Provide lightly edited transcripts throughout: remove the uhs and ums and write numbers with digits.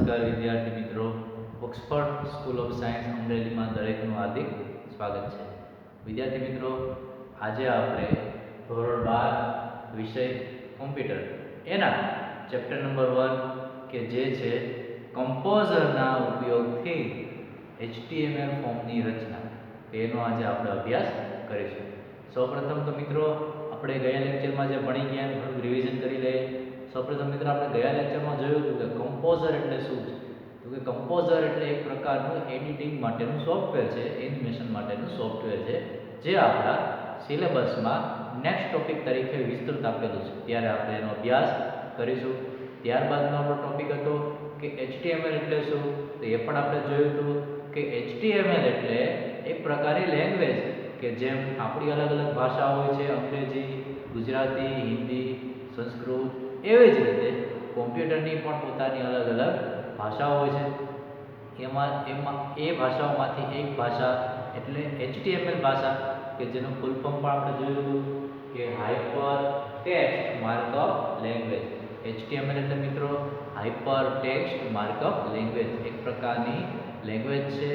નમસ્કાર વિદ્યાર્થી મિત્રો, ઓક્સફર્ડ સ્કૂલ ઓફ સાયન્સ અમરેલીમાં દરેકનું હાર્દિક સ્વાગત છે. વિદ્યાર્થી મિત્રો, આજે આપણે ધોરણ 12 વિષય કોમ્પ્યુટર એના ચેપ્ટર નંબર 1 કે જે છે કમ્પોઝરના ઉપયોગથી HTML ફોર્મની રચના, એનો આજે આપણે અભ્યાસ કરીશું. સૌપ્રથમ તો મિત્રો આપણે ગયા લેક્ચરમાં જે ભણી ગયા થોડું રિવિઝન કરી લઈએ. સૌપ્રથમ મિત્રો આપણે ગયા લેક્ચરમાં જોયું હતું કે કમ્પોઝર એટલે શું છે. તો કે કમ્પોઝર એટલે એક પ્રકારનું એડિટિંગ માટેનું સોફ્ટવેર છે, એનિમેશન માટેનું સોફ્ટવેર છે, જે આપણા સિલેબસમાં નેક્સ્ટ ટોપિક તરીકે વિસ્તૃત આપેલું છે. ત્યારે આપણે એનો અભ્યાસ કરીશું. ત્યારબાદનો આપણો ટોપિક હતો કે HTML એટલે શું, તો એ પણ આપણે જોયું હતું કે HTML એટલે એક પ્રકારની લેંગ્વેજ કે જેમ આપણી અલગ અલગ ભાષા હોય છે, અંગ્રેજી, ગુજરાતી, હિન્દી, સંસ્કૃત, એવી જ રીતે કોમ્પ્યુટરની પણ પોતાની અલગ અલગ ભાષાઓ હોય છે. એમાં એ ભાષાઓમાંથી એક ભાષા એટલે HTML ભાષા કે જેનું ફૂલ ફોર્મ પણ આપણે જોયું હતું કે hyper text markup language. HTML એટલે મિત્રો હાઇપર ટેક્સ્ટ માર્કઅપ લેંગ્વેજ, એક પ્રકારની લેંગ્વેજ છે.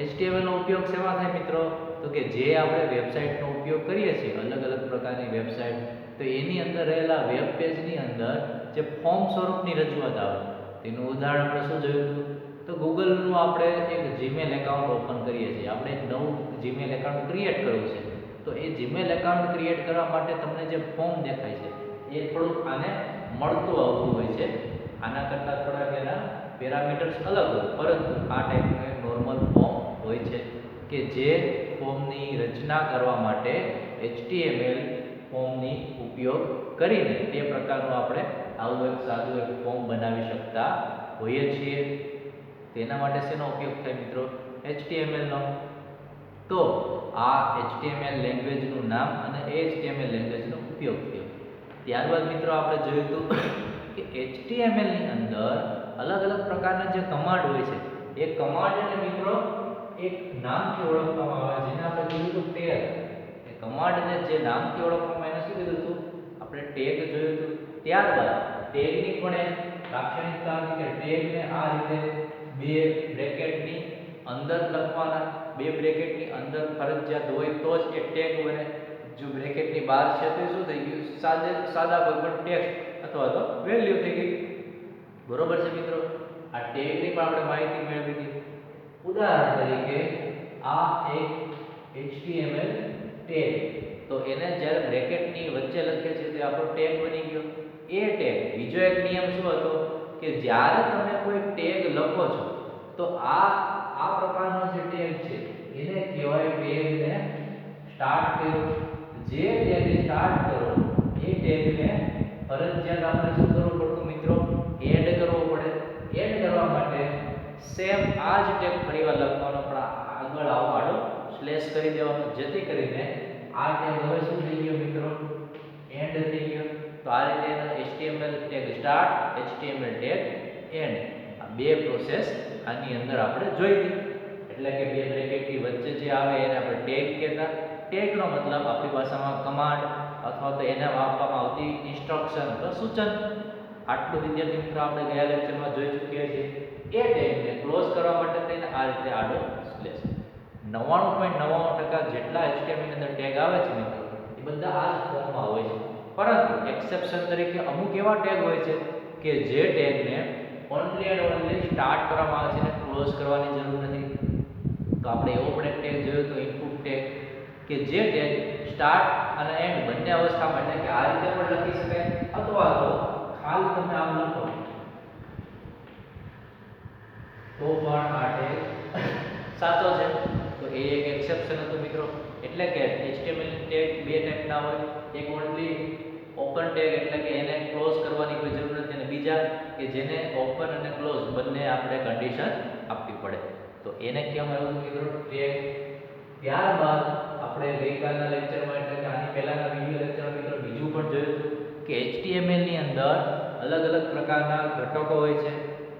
HTML નો ઉપયોગ શેમાં થાય મિત્રો, તો કે જે આપણે વેબસાઇટનો ઉપયોગ કરીએ છીએ, અલગ અલગ પ્રકારની વેબસાઇટ, તો એની અંદર રહેલા વેબ પેજની અંદર જે ફોર્મ સ્વરૂપની રજૂઆત આવે, તેનું ઉદાહરણ આપણે શું જોયું હતું, તો ગૂગલનું આપણે એક જીમેલ એકાઉન્ટ ઓપન કરીએ છીએ, આપણે એક નવું જીમેલ એકાઉન્ટ ક્રિએટ કરવું છે. તો એ જીમેલ એકાઉન્ટ ક્રિએટ કરવા માટે તમને જે ફોર્મ દેખાય છે એ થોડુંક આને મળતું આવતું હોય છે. આના કરતાં થોડાક એના પેરામીટર્સ અલગ હોય, પરંતુ આ ટાઈપનું એક નોર્મલ ફોર્મ હોય છે કે જે ફોર્મની રચના કરવા માટે HTML ફોર્મની ઉપયોગ કરીને તે પ્રકારનું આપણે આવું એક સાદું એક ફોર્મ બનાવી શકતા હોઈએ છીએ. તેના માટે શેનો ઉપયોગ થાય મિત્રો, HTML નો. તો આ HTML લેંગ્વેજનું નામ અને HTML લેંગ્વેજનો ઉપયોગ થયો. ત્યારબાદ મિત્રો આપણે જોયું હતું કે HTML ની અંદર અલગ અલગ પ્રકારના જે કમાન્ડ હોય છે, એ કમાન્ડને મિત્રો એક નામથી ઓળખવામાં આવે છે, જેને આપણે કીધું હતું ટેગ. એ કમાન્ડને જે નામથી ઓળખવામાં એને શું કીધું હતું, આપણે ટેગ જોયું હતું. ત્યારબાદ ટેગની પણ એક લાક્ષણિકતા હતી કે ટેગને આ રીતે બે બ્રેકેટની અંદર લખવાના, બે બ્રેકેટની અંદર ફરજિયાત હોય તો જ એ ટેગ બને. જો બ્રેકેટની બહાર છે તો શું થઈ ગયું, સાદા કોઈ પણ ટેક્સ્ટ અથવા તો વેલ્યુ થઈ ગઈ. બરોબર છે મિત્રો, આ ટેગની પણ આપણે માહિતી મેળવી હતી. ઉદાહરણ તરીકે આ એક HTML ટેગ, તો એને જ્યારે બ્રેકેટની વચ્ચે લખીએ છીએ તો આપણો ટેગ બની ગયો. એ ટેગ બીજો એક નિયમ શું હતો કે જ્યારે તમે કોઈ ટેગ લખો છો તો આ પ્રકારનો જે ટેગ છે એને કહેવાય ટેગને સ્ટાર્ટ કરો. જે ટેગ સ્ટાર્ટ કરો એ ટેગને ફરજિયાત આપણે શું કરવું પડતું મિત્રો, એડ કરવો પડે. એડ કરવા માટે સેમ આ જ ટેગ ફરીવાર લખવાનો, પણ આગળ આડો સ્લેશ કરી દેવાનો, જેથી કરીને આ ટેગ હવે શું થઈ ગયો મિત્રો, એન્ડ થઈ ગયો. તો આ રીતે એનો HTML tag start, HTML tag and, આ બે પ્રોસેસ આની અંદર આપણે જોઈ હતી. એટલે કે બે બ્રેકેટની વચ્ચે જે આવે એને આપણે ટેગ કહેતા. ટેગનો મતલબ આપણી ભાષામાં કમાન્ડ અથવા તો એને આપવામાં આવતી ઇન્સ્ટ્રક્શન અથવા સૂચન. આટલું વિદ્યાર્થી મિત્રો આપણે ગયા લેક્ચરમાં જોઈ ચૂક્યા છીએ. એ ટેગને ક્લોઝ કરવા માટે થઈને આ રીતે આડો સ્લેશ. 99.99% જેટલા HTML ની અંદર ટેગ આવે છે મિત્રો, એ બધા આ જ ફોર્મમાં હોય છે. પરંતુ એક્સેપ્શન તરીકે અમુક એવા ટેગ હોય છે કે જે ટેગને ઓન્લી એન્ડ ઓન્લી સ્ટાર્ટ કરવામાં આવે છે અને ક્લોઝ કરવાની જરૂર નથી. તો આપણે એવો પણ એક ટેગ જોયો તો ઇનપુટ ટેગ, કે જે ટેગ સ્ટાર્ટ અને એન્ડ બંને અવસ્થામાં, એટલે કે આ રીતે પણ લખી શકાય અથવા તો ખાલી તમે આમ લખો તો પણ આ ટેગ સાચો છે. તો એ એક એક્સેપ્શન હતું મિત્રો. એટલે કે HTML ટેગ બે ટાઈપના હોય, એક ઓન્લી ઓપન ટેગ એટલે કે એને ક્લોઝ કરવાની કોઈ જરૂર નથી, અને બીજા કે જેને ઓપન અને ક્લોઝ બંને આપણે કન્ડિશન આપવી પડે, તો એને કહેવામાં આવ્યું મિત્રો ટેગ. ત્યારબાદ આપણે ગઈકાલના લેક્ચરમાં એટલે કે આની પહેલાના વિડિયો લેક્ચરમાં મિત્રો બીજું પણ જોયું હતું કે HTML ની અંદર અલગ અલગ પ્રકારના ઘટકો હોય છે.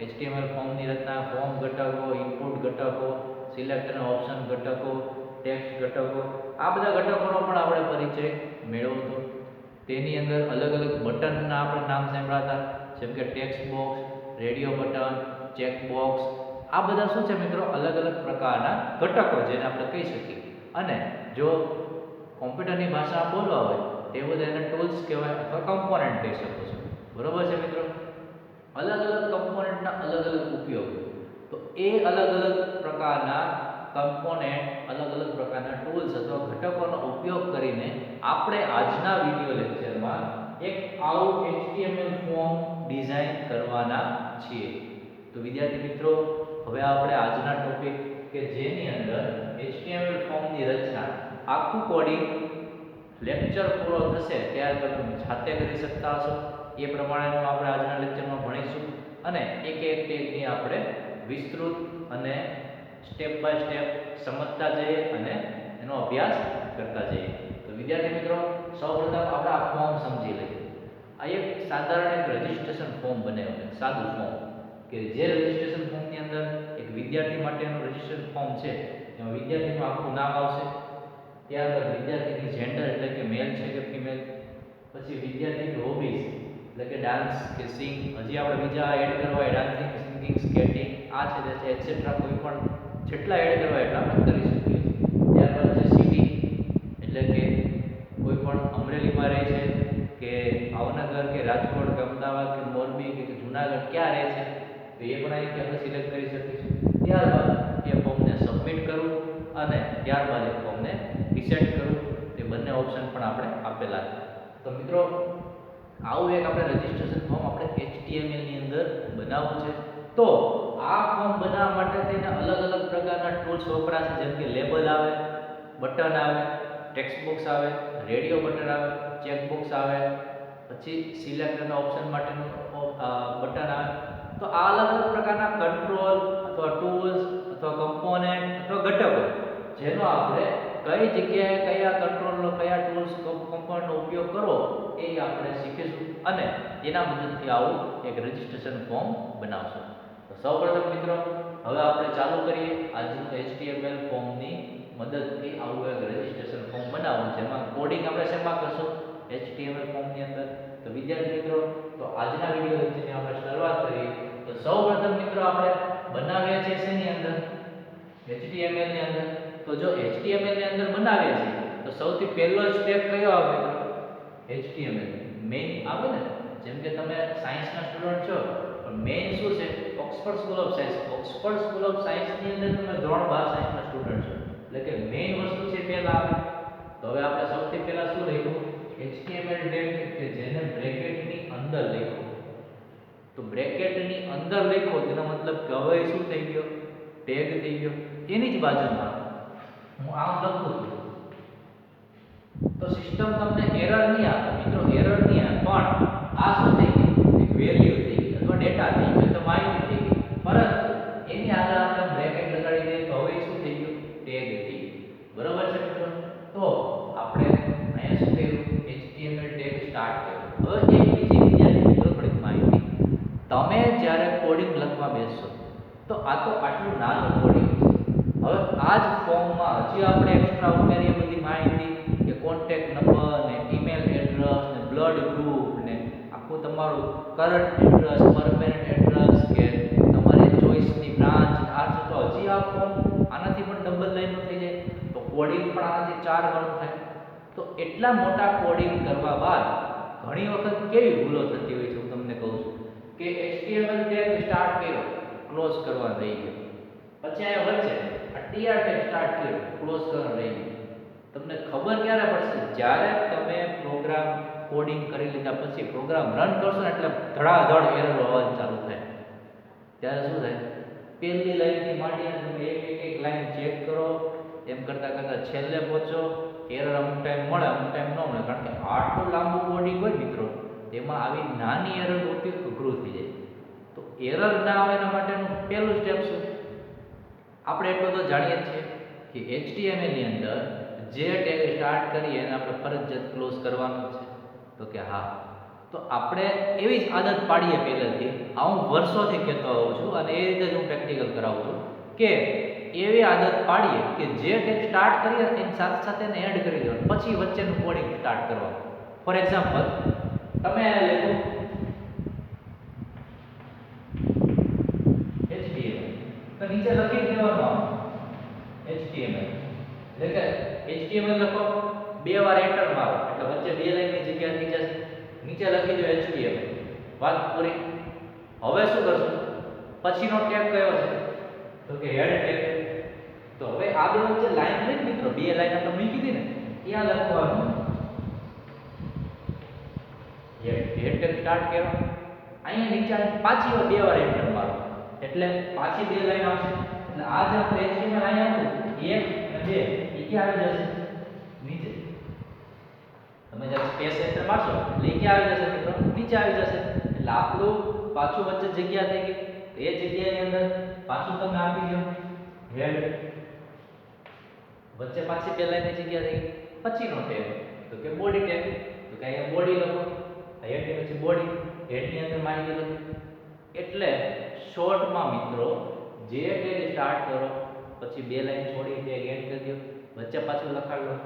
HTML ફોર્મની રચના, ફોર્મ ઘટકો, ઇનપુટ ઘટકો, સિલેક્ટ અને ઓપ્શન ઘટકો, ટેક્સ્ટ ઘટકો, આ બધા ઘટકોનો પણ આપણે પરિચય મેળવ્યો હતો. તેની અંદર અલગ અલગ બટનના આપણે નામ સાંભળ્યા હતા, જેમ કે text box, radio button, checkbox, આ બધા શું છે મિત્રો, અલગ અલગ પ્રકારના ઘટકો જેને આપણે કહી શકીએ. અને જો કોમ્પ્યુટરની ભાષામાં બોલવા હોય તે બધા એને ટૂલ્સ કહેવાય અથવા કમ્પોનન્ટ કહી શકો છો. બરોબર છે મિત્રો. અલગ અલગ કમ્પોનન્ટના અલગ અલગ ઉપયોગ. તો એ અલગ અલગ પ્રકારના કમ્પોનન્ટ, અલગ અલગ પ્રકારના ટૂલ્સ અથવા ઘટકોનો ઉપયોગ કરીને આપણે આજના વિડિયો લેક્ચરમાં એક આવું HTML ફોર્મ ડિઝાઇન કરવાના છીએ. તો વિદ્યાર્થી મિત્રો, હવે આપણે આજના ટોપિક કે જેની અંદર HTML ફોર્મની રચના, આખું કોડિંગ લેક્ચર પૂરો થશે ત્યારે તમે જાતે કરી શકતા હશો. એ પ્રમાણેનું આપણે આજના લેક્ચરમાં ભણીશું અને એક એક ટેગની આપણે વિસ્તૃત અને સ્ટેપ બાય સ્ટેપ સમજતા જઈએ અને એનો અભ્યાસ કરતા જઈએ. તો વિદ્યાર્થી મિત્રો, સૌપ્રથમ આપણે આ ફોર્મ સમજી લઈએ. આ એક સાધારણ એક રજિસ્ટ્રેશન ફોર્મ બનાવ્યું છે, સાદું ફોર્મ, કે જે રજિસ્ટ્રેશન ફોર્મની અંદર એક વિદ્યાર્થી માટેનું રજિસ્ટ્રેશન ફોર્મ છે, એમાં વિદ્યાર્થીનું આખું નામ આવશે, ત્યારબાદ વિદ્યાર્થીની જેન્ડર એટલે કે મેલ છે કે ફિમેલ, પછી વિદ્યાર્થીની હોબીઝ એટલે કે ડાન્સ કે સિંગ, હજી આપણે બીજા એડ કરવા હોય ડાન્સિંગ, સિંગિંગ, સ્કેટિંગ, આ છે તે છે એટસેટ્રા, કોઈ પણ જેટલા એડ કરવા એટલા આપણે કરી શકીએ. ત્યારબાદ છે સિટી એટલે કે કોઈ પણ અમરેલીમાં રહે છે કે ભાવનગર કે રાજકોટ કે અમદાવાદ કે મોરબી કે જુનાગઢ ક્યાં રહે છે, તો એ પણ અહીંથી આપણે સિલેક્ટ કરી શકીશું. ત્યારબાદ એ ફોર્મને સબમિટ કરવું અને ત્યારબાદ એ ફોર્મને રિસેટ કરવું, તે બંને ઓપ્શન પણ આપણે આપેલા છે. તો મિત્રો, આવું એક આપણે રજિસ્ટ્રેશન ફોર્મ આપણે HTML ની અંદર બનાવવું છે. તો આ ફોર્મ બનાવવા માટે થઈને અલગ અલગ પ્રકારના ટૂલ્સ વપરાશે, જેમ કે લેબલ આવે, બટન આવે, ટેક્સ્ટ બોક્સ આવે, રેડિયો બટન આવે, ચેકબોક્સ આવે, પછી સિલેક્ટ અને ઓપ્શન માટેનું બટન આવે. તો આ અલગ અલગ પ્રકારના કંટ્રોલ અથવા ટૂલ્સ અથવા કમ્પોનન્ટ અથવા ઘટકો, જેનો આપણે કઈ જગ્યાએ કયા કંટ્રોલનો, કયા ટૂલ્સ, કમ્પોનન્ટનો ઉપયોગ કરવો એ આપણે શીખીશું અને એના મદદથી આવું એક રજિસ્ટ્રેશન ફોર્મ બનાવશું. તો સૌપ્રથમ મિત્રો, હવે આપણે ચાલુ કરીએ આજનું HTML ફોર્મની મદદથી આવું એક રજિસ્ટ્રેશન ફોર્મ બનાવવું, જેમાં કોડિંગ આપણે શેમાં કરશું, HTML ફોર્મની અંદર. તો વિદ્યાર્થી મિત્રો, તો આજના વિડિયો લેક્ચરની આપણે શરૂઆત કરીએ. તો સૌપ્રથમ મિત્રો, આપણે બનાવ્યા છે શેની અંદર, HTML ની અંદર. તો જો HTML ની અંદર બનાવ્યા છે તો સૌથી પહેલો સ્ટેપ કયો આવે મિત્રો, HTML મેઇન આવે ને. જેમ કે તમે સાયન્સના સ્ટુડન્ટ છો, પણ મેઇન શું છે, Oxford school of science. Oxford school of science ની અંદર તમે ધોરણ 12 સાયન્સના સ્ટુડન્ટ છો, એટલે કે મેઇન વસ્તુ છે પહેલા આવે. તો હવે આપણે સૌથી પહેલા શું લખ્યું, HTML ટેગ, કે જેને બ્રેકેટની અંદર લખ્યું. તો બ્રેકેટની અંદર લખ્યો તેનો મતલબ કે હવે શું થઈ ગયો, ટેગ થઈ ગયો. એની જ બાજુમાં હું આમ લખું છું તો સિસ્ટમ તમને એરર નહીં આપે મિત્રો, એરર નહીં આપે, પણ આ શું થઈ ગયું, એક વેલ્યુ થઈ ગઈ અથવા ડેટા થઈ ગયો, તો માહિતી થઈ ગઈ. પરંતુ એની આગળ આપણે બ્રેકેટ લગાડી દઈએ તો હવે શું થઈ ગયું, ટેગ થઈ ગયું. બરોબર છે મિત્રો. તો આપણે અહીંયા શું કર્યું, HTML ટેગ સ્ટાર્ટ કર્યું. હવે એક બીજી વિદ્યાર્થી મિત્રો થોડીક માહિતી, તમે જ્યારે કોડિંગ લખવા બેસશો તો આ તો આટલું નાનું કોડિંગ છે. હવે આ જ ફોર્મમાં હજી આપણે એક્સ્ટ્રા ઉમેરીએ બધી માહિતી, કે કોન્ટેક્ટ નંબર ને ઈમેલ એડ્રેસ ને બ્લડ ગ્રુપ ને આખું તમારું કરંટ એડ્રેસ, પરમેનન્ટ એડ્રેસ, કે તમારી ચોઈસની બ્રાન્ચ, આ તો હજી આ ફોર્મ આનાથી પણ ડબલ લાઈનનો થઈ જાય. તો કોડિંગ પણ આનાથી 4 ગણું થાય. તો એટલા મોટા કોડિંગ કરવા બાદ ઘણી વખત કેવી ભૂલો થતી હોય છે, હું તમને કહું છું કે HTML ટેગ સ્ટાર્ટ કર્યો, ક્લોઝ કરવા રહી ગયો. પછી આ વચ્ચે આ TR ટેગ સ્ટાર્ટ કર્યો, ક્લોઝ કરવા રહી ગયો. તમને ખબર ક્યારે પડશે, જ્યારે તમે પ્રોગ્રામ કોડિંગ કરી લીધા પછી પ્રોગ્રામ રન કરશો ને એટલે ધડાધડ એરર આવવાનું ચાલુ થાય. ત્યારે શું થાય, પહેલી લાઈનથી માંડીને તમે એક લાઈન ચેક કરો, એમ કરતાં કરતાં છેલ્લે પહોંચો, એરર અમુક ટાઈમ મળે, અમુક ટાઈમ ન મળે. કારણ કે આટલું લાંબુ કોડિંગ હોય મિત્રો, તેમાં આવી નાની એરર હોતી અઘરું થઈ જાય. તો એરર ના આવે એના માટેનું પહેલું સ્ટેપ શું, આપણે એટલું તો જાણીએ જ છીએ કે HTML ની અંદર જે ટેગ સ્ટાર્ટ કરીએ એને આપણે ફરજિયાત ક્લોઝ કરવાનું છે. તો કે હા, તો આપણે એવી જ આદત પાડીએ પહેલેથી. આ હું વર્ષોથી કહેતો આવું છું અને એ રીતે જ હું પ્રેક્ટિકલ કરાવું છું કે એવી આદત પાડીએ કે જે ટેગ સ્ટાર્ટ કરીએ એની સાથે સાથે એને એડ કરી દેવાનું, પછી વચ્ચેનું કોડિંગ સ્ટાર્ટ કરવાનું. ફોર એક્ઝામ્પલ, તમે લખો નીચે લખી દો HTML. વાત પૂરી. હવે શું કરશું? પછીનો ટેગ કયો છે? તો કે હેડ ટેગ. તો હવે આ બે વચ્ચે લાઈન લઈને મિત્રો, બે લાઈન આપણે મૂકી દીધી ને, ત્યાં લખવાનું હેડ ટેગ સ્ટાર્ટ કરો. અહીંયા નીચે પાછી બે વાર એન્ટર મારો એટલે પાછી બે લાઈન આવશે. એટલે આ જે આપણે HTML અહીંયા હતું 1 અને 2 એ ક્યાં આવી જશે? નીચે. તમે જ્યારે સ્પેસ એન્ટર મારશો એટલે એ ક્યાં આવી જશે મિત્રો? નીચે આવી જશે. એટલે આપણું પાછું વચ્ચે જગ્યા થઈ ગઈ. તો એ જગ્યાની અંદર પાછું તમે આપી દો હેડ. વચ્ચે પાછી બે લાઈનની જગ્યા થઈ ગઈ. પછીનો ટેગ તો કે બોડી ટેગ. તો કે અહીંયા બોડી લખો. હેડ ની પછી બોડી. હેડ ની અંદર માહિતી લખો. એટલે શોર્ટમાં મિત્રો જે ટેગ સ્ટાર્ટ કરો પછી બે લાઈન છોડી ટેગ એન્ડ કરી દો. વચ્ચે પાછું લખાવી લો.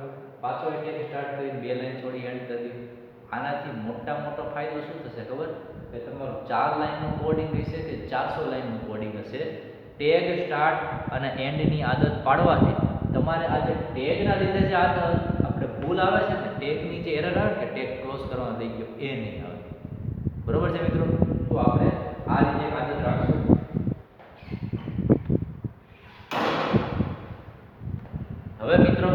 પાછો ટેગ સ્ટાર્ટ કરી બે લાઈન છોડી એન્ડ કરી દો. આનાથી મોટો ફાયદો શું થશે ખબર? કે તમારું 4 લાઈનનું કોડિંગ હશે કે 400 લાઈનનું કોડિંગ હશે, ટેગ સ્ટાર્ટ અને એન્ડની આદત પાડવાથી તમારે આ જે ટેગના લીધે જે આપણે ભૂલ આવે છે ને, ટેગની જે એરર આવે કે ટેગ ક્લોઝ કરવાનો દઈ ગયો એ નહીં આવે. બરોબર છે મિત્રો? તો આપણે આ રીતે આદત રાખશું. હવે મિત્રો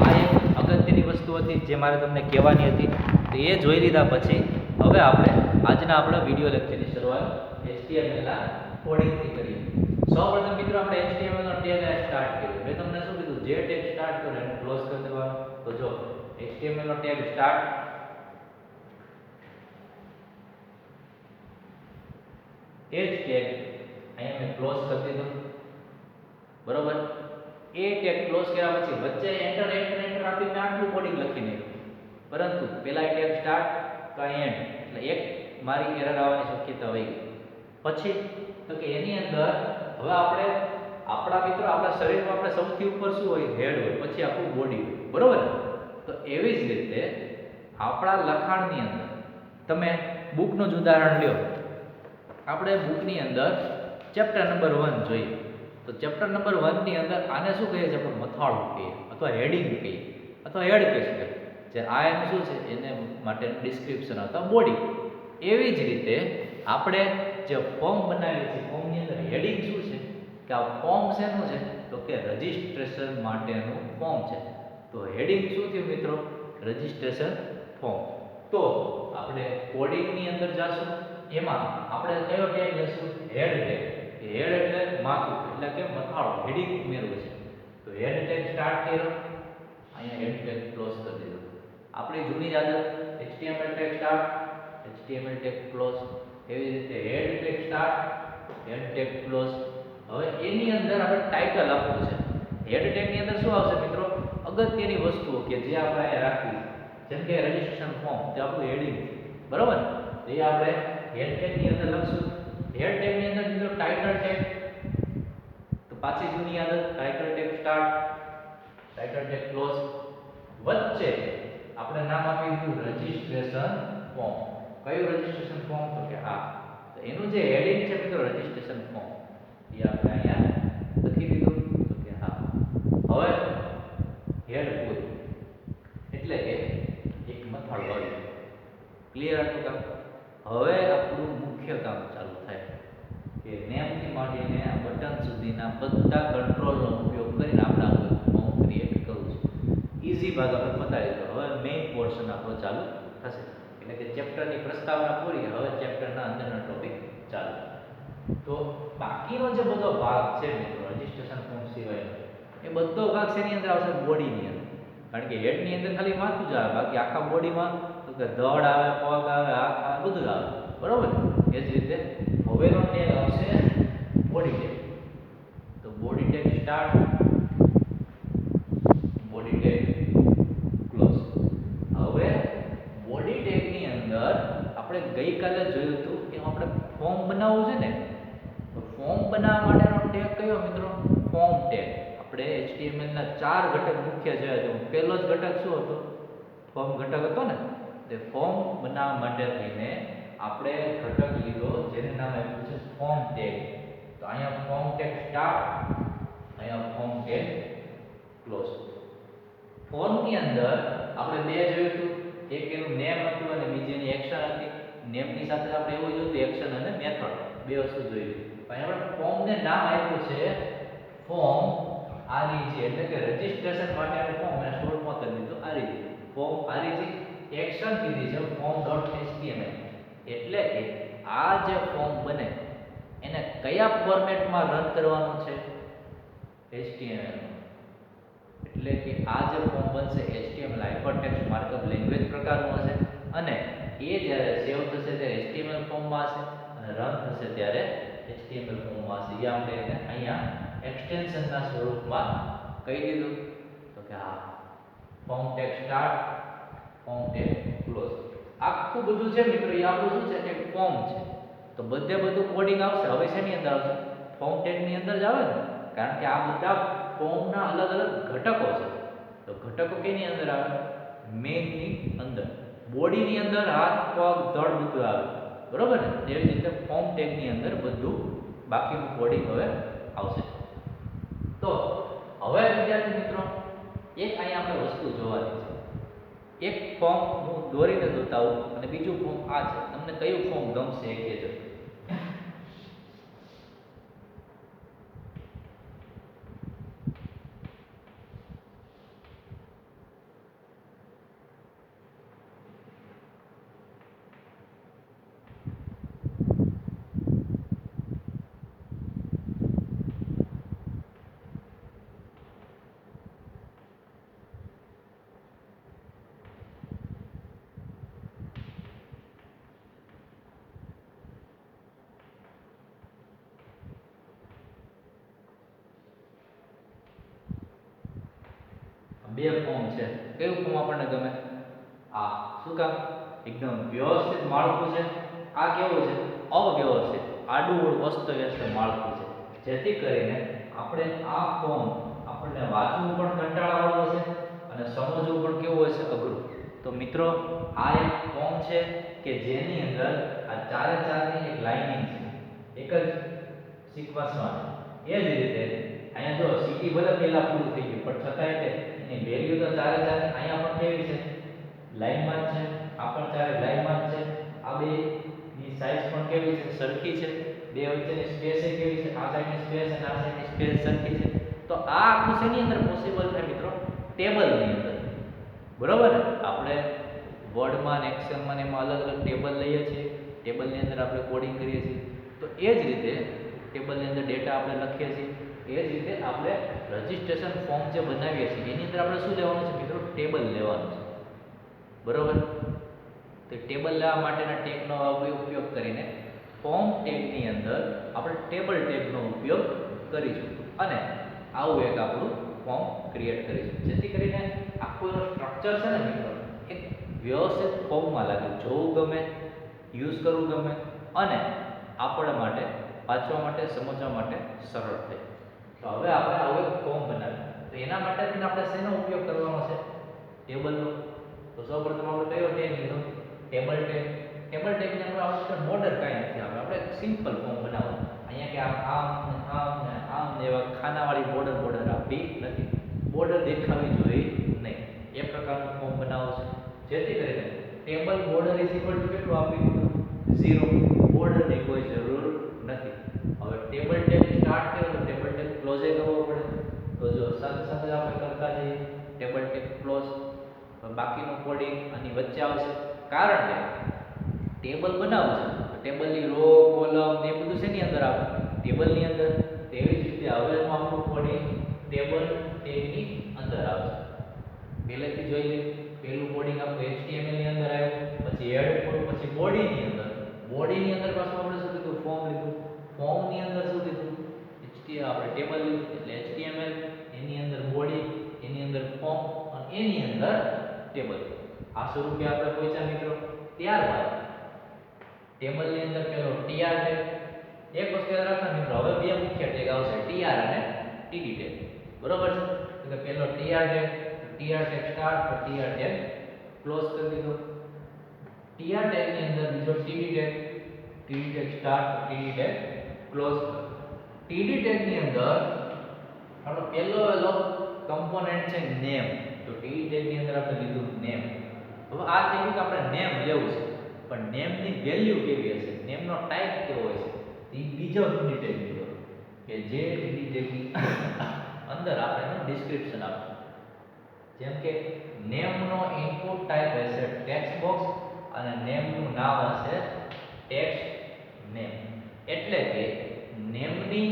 આ એક અગત્યની વસ્તુ હતી જે મારે તમને કહેવાની હતી. તો એ જોઈ લીધા પછી હવે આપણે આજના આપણા વિડિયો લેક્ચરની શરૂઆત HTML ના કોડિંગથી કરીએ. સૌપ્રથમ મિત્રો આપણે HTML નો ટેગ સ્ટાર્ટ કર્યો. મેં તમને શું કીધું? જે ટેગ સ્ટાર્ટ કરો એને ક્લોઝ કરી દેવાનો. તો જો HTML નો ટેગ સ્ટાર્ટ, એ જ ટેગ અહીંયા મેં ક્લોઝ કરી દીધો. બરોબર? એ ટેગ ક્લોઝ કર્યા પછી વચ્ચે એન્ટર આપીને આટલું કોડિંગ લખી નાખ્યું. પરંતુ પેલા ટેગ સ્ટાર્ટ તો એન્ડ એટલે એક મારી એરર આવવાની શક્યતા હોય. પછી તો કે એની અંદર હવે આપણે આપણા મિત્રો આપણા શરીરમાં આપણે સૌથી ઉપર શું હોય? હેડ હોય, પછી આપણું બોડી હોય. બરોબર? તો એવી જ રીતે આપણા લખાણની અંદર તમે બુકનું જ ઉદાહરણ લ્યો. આપણે બુકની અંદર ચેપ્ટર નંબર 1 જોઈએ. તો ચેપ્ટર નંબર 1 ની અંદર આને શું કહીએ છીએ? આપણે મથાળું કહીએ અથવા હેડિંગ કહીએ અથવા હેડ કહી શકાય. જે આ એનું શું છે? એને માટે ડિસ્ક્રિપ્શન અથવા બોડી. એવી જ રીતે આપણે જે ફોર્મ બનાવીએ છીએ, ફોર્મની અંદર હેડિંગ શું છે? કે આ ફોર્મ શેનું છે? તો કે રજિસ્ટ્રેશન માટેનું ફોર્મ છે. તો હેડિંગ શું થયું મિત્રો? Registration form. તો આપણે કોડિંગની અંદર જાશું. એમાં આપણે કયો ટેગ લેશું? હેડ ટેગ. હેડ એટલે માથું એટલે કે મથાળું, હેડિંગ ઉમેરવું છે. તો હેડ ટેગ સ્ટાર્ટ કર્યો, અહીંયા હેડ ટેગ ક્લોઝ કરી દીધો. આપણી જૂની જ આદત HTML tag start, HTML tag close. એવી રીતે head tag start, head tag close. હવે એની અંદર આપણે ટાઇટલ આપવું છે. હેડ ટેગની અંદર શું આવશે મિત્રો? અગત્યની વસ્તુઓ કે જે આપણે અહીંયા રાખવી, જેમ કે રજિસ્ટ્રેશન ફોર્મ, તે આપણું હેડિંગ. બરોબર? તો એ આપણે હેડ ટેગની અંદર લખશું. હેડ ટેગની અંદર મિત્રો ટાઇટલ ટેગ, તો પાછી જૂની આદત title tag start, title tag close. વચ્ચે આપણે નામ આપી દીધું રજિસ્ટ્રેશન ફોર્મ. કયું રજિસ્ટ્રેશન ફોર્મ? તો કે આ. તો એનું જે હેડિંગ છે મિત્રો રજિસ્ટ્રેશન ફોર્મ, એ આપણે અહીંયા લખી દીધું. તો કે હા. હવે હેડ પૂરું એટલે કે એક મથાળું આવ્યું. ક્લિયર આટલું કામ? હવે આપણું મુખ્ય કામ ચાલુ થાય કે નેમથી માંડીને આ બટન સુધીના બધા કંટ્રોલનો ઉપયોગ કરીને આપણે આ ફોર્મ ક્રિએટ કરવું છે. ઈઝી ભાગ આપણે બતાવી દીધો. હવે મેઇન પોર્શન આપણો ચાલુ થશે. એટલે કે ચેપ્ટરની પ્રસ્તાવના પૂરી, હવે ચેપ્ટરના અંદરના ટોપિક ચાલુ. તો બાકીનો જે બધો ભાગ છે મિત્રો રજિસ્ટ્રેશન ફોર્મ સિવાય, એ બધો ભાગ શેની અંદર આવશે? બોડીની અંદર. કારણ કે હેડની અંદર ખાલી માથું જ આવે, બાકી આખા બોડીમાં તો કે ધડ આવે, પગ આવે, હાથ આવે, બધું જ આવે. બરોબર? એ જ રીતે હવેનો ટેગ આવશે બોડી ટેગ. તો body tag start, body tag close. હવે બોડી ટેગની અંદર આપણે ગઈકાલે જોયું હતું કે આપણે ફોર્મ બનાવવું છે ને, તો ફોર્મ બનાવવા માટેનો ટેગ કયો મિત્રો? Form tag. આપણે HTML ના 4 ઘટક મુખ્ય જોયા છે. પહેલો જ ઘટક શું હતો? ફોર્મ ઘટક હતો ને. તે ફોર્મ બનાવવા માટે થઈને આપણે ઘટક લીધો જેને નામ આપ્યું છે ફોર્મ ટેગ. તો અહીંયા ફોર્મ ટેગ સ્ટાર્ટ, અહીંયા ફોર્મ ટેગ ક્લોઝ. ફોર્મની અંદર આપણે બે જોયું હતું, એક એનું નેમ હતું અને બીજી એની એક્શન નેમની સાથે આપણે એવું જોયું હતું એક્શન અને મેથડ બે વસ્તુ જોઈ. પણ આપણે ફોર્મને નામ આપ્યું છે ફોર્મ આરઈજી, એટલે કે રજિસ્ટ્રેશન માટેનું ફોર્મ એને શોર્ટમાં કરી દીધું આરઈજી. ફોર્મ આરઈજી એક્શન કીધી છે form.html, એટલે કે આ જે ફોર્મ બને એને કયા ફોર્મેટમાં રન કરવાનું છે? HTML. એટલે કે આ જે ફોર્મ બનશે HTML હાઇપરટેક્સ્ટ માર્કઅપ લેંગ્વેજ પ્રકારનું હશે, અને એ જ્યારે સેવ થશે ત્યારે HTML ફોર્મમાં હશે અને રન થશે ત્યારે HTML ફોર્મમાં હશે. એ આપણે એને અહીંયા એક્સટેન્શનના સ્વરૂપમાં કહી દીધું તો કે હા form tag start, form tag close, આખું બધું છે મિત્રો એ આપણું શું છે કે ફોર્મ છે. તો બધું કોડિંગ આવશે. હવે શેની અંદર આવશે? ફોર્મ ટેગની અંદર જ આવે ને, કારણ કે આ બધા ફોર્મના અલગ અલગ ઘટકો છે. તો ઘટકો કેની અંદર આવે? મેઇનની અંદર, બોડીની અંદર હાથ પગ ધડ બધું આવે, બરોબર ને? એવી રીતે ફોર્મ ટેગની અંદર બધું બાકીનું કોડિંગ હવે આવશે. તો હવે વિદ્યાર્થી મિત્રો એક અહીંયા આપણે વસ્તુ જોવાની છે. એક ફોર્મ હું દોરીને બતાવું અને બીજું ફોર્મ આ છે. તમને કયું ફોર્મ ગમશે એ કહેજો. બે ફોર્મ છે. કયું ફોર્મ આપણને ગમે? આ શું કામ? એકદમ વ્યવસ્થિત માળખું છે. આ કેવું છે? અવ્યવસ્થિત આડું અસ્તવ્યસ્ત માળખું છે. જેથી કરીને આપણે આ ફોર્મ આપણને વાંચવું પણ કંટાળાવાળું હશે અને સમજવું પણ કેવું હશે? અઘરું. તો મિત્રો આ એક ફોર્મ છે કે જેની અંદર આ ચારે ચારની એક લાઇનિંગ છે, એક જ સિક્વન્સમાં. એ જ રીતે અહીંયા જો સીટી ભલે પહેલા પૂરું થઈ ગયું પણ છતાંય તે એની વેલ્યુ તો ચારે ચારની અહીંયા પણ કેવી છે? લાઈનમાં જ છે. આ પણ ચારે લાઈનમાં જ છે. આ બે ની સાઈઝ પણ કેવી છે? સરખી છે. બે વચ્ચેની સ્પેસ એ કેવી છે? આ સાઈડની સ્પેસ અને આ સાઈડની સ્પેસ સરખી છે. તો આ આખું શેની અંદર પોસિબલ થાય મિત્રો? ટેબલની અંદર. બરોબર ને? આપણે વર્ડમાં ને એક્સેલમાં ને એમાં અલગ અલગ ટેબલ લઈએ છીએ. ટેબલની અંદર આપણે કોડિંગ કરીએ છીએ. તો એ જ રીતે ટેબલની અંદર ડેટા આપણે લખીએ છીએ. એ જ રીતે આપણે રજિસ્ટ્રેશન ફોર્મ જે બનાવીએ છીએ એની અંદર આપણે શું લેવાનું છે મિત્રો? ટેબલ લેવાનું છે. બરોબર? તો ટેબલ લેવા માટેના ટેગનો ઉપયોગ કરીને ફોર્મ ટેગની અંદર આપણે ટેબલ ટેગનો ઉપયોગ કરીશું અને આવું એક આપણું ફોર્મ ક્રિએટ કરીશું, જેથી કરીને આખું એનું સ્ટ્રક્ચર છે ને મિત્રો એક વ્યવસ્થિત ફોર્મમાં લાગે, જોવું ગમે, યુઝ કરવું ગમે અને આપણા માટે વાંચવા માટે, સમજવા માટે સરળ થાય. તો હવે આપણે આવું એક ફોર્મ બનાવીએ. તો એના માટેથી આપણે શેનો ઉપયોગ કરવાનો છે? ટેબલનો. તો સૌપ્રથમ આપણે કયો ટેગ લીધો? Table tag. ટેબલ ટેગની અંદર આપણે બોર્ડર કાંઈ નથી, આપણે સિમ્પલ ફોર્મ બનાવવાનું. અહીંયા કે આમ ને એવા ખાનાવાળી બોર્ડર આપવી નથી. બોર્ડર દેખાવી જોઈએ નહીં એ પ્રકારનું ફોર્મ બનાવવું છે. જેથી કરીને table border is equal two કેટલું આપી દીધું? 0. બોર્ડરની કોઈ જરૂર નથી. હવે ટેબલ ટેગ સ્ટાર્ટ કર્યો તો ટેબલ ટેગ ક્લોઝ કરવો પડે. તો જો સાથે સાથે આપણે કરતા જઈએ ટેબલ ટેગ ક્લોઝ. બાકીનું કોડિંગ આની વચ્ચે આવશે, કારણ કે ટેબલ બનાવવું છે તો ટેબલની રો, કોલમ ને એ બધું શેની અંદર આવે? ટેબલની અંદર. તેવી જ રીતે હવેનું આપણું કોડિંગ ટેબલ ટેગની અંદર આવશે. પહેલેથી જોઈ લે, પહેલું કોડિંગ આપણું HTML ની અંદર આવ્યું, પછી હેડ કોડ, પછી બોડીની અંદર. બોડીની અંદર પાછું આપણે શું લીધું? ફોર્મ લીધું. ફોર્મની અંદર શું લીધું? આપણે ટેબલ લીધું, એટલે HTML, એની અંદર બોડી, એની અંદર ફોર્મ અને એની અંદર ટેબલ. આ સ્વરૂપે આપણે પહોંચ્યા મિત્રો. ત્યારબાદ ટેબલની અંદર પેલો tr ટેગ. એક વસ્તુ યાદ રાખો મિત્રો, હવે બે મુખ્ય ટેગ આવશે, tr અને td ટેગ. બરોબર છે? એટલે પેલો tr ટેગ સ્ટાર્ટ, તો tr ટેગ ક્લોઝ કરી દીધો. tr ટેગની અંદર બીજો td tag start, td tag close. td ટેગની અંદર આપણો પહેલો કમ્પોનન્ટ છે નેમ. તો td ટેગની અંદર આપણે લીધું નેમ. હવે આ ટેગ આપણે નેમ લેવું છે. પણ નેમની વેલ્યુ કેવી હશે, નેમનો ટાઈપ કેવો હોય છે, એ બીજો ડીડી ટેગ લીધો કે જે ડીડી ટેગની અંદર આપણે ડિસ્ક્રિપ્શન આપશું. જેમ કે નેમનો ઇનપુટ ટાઈપ હશે ટેક્સ્ટ બોક્સ અને નેમનું નામ હશે ટેક્સ્ટ નેમ. એટલે કે નેમની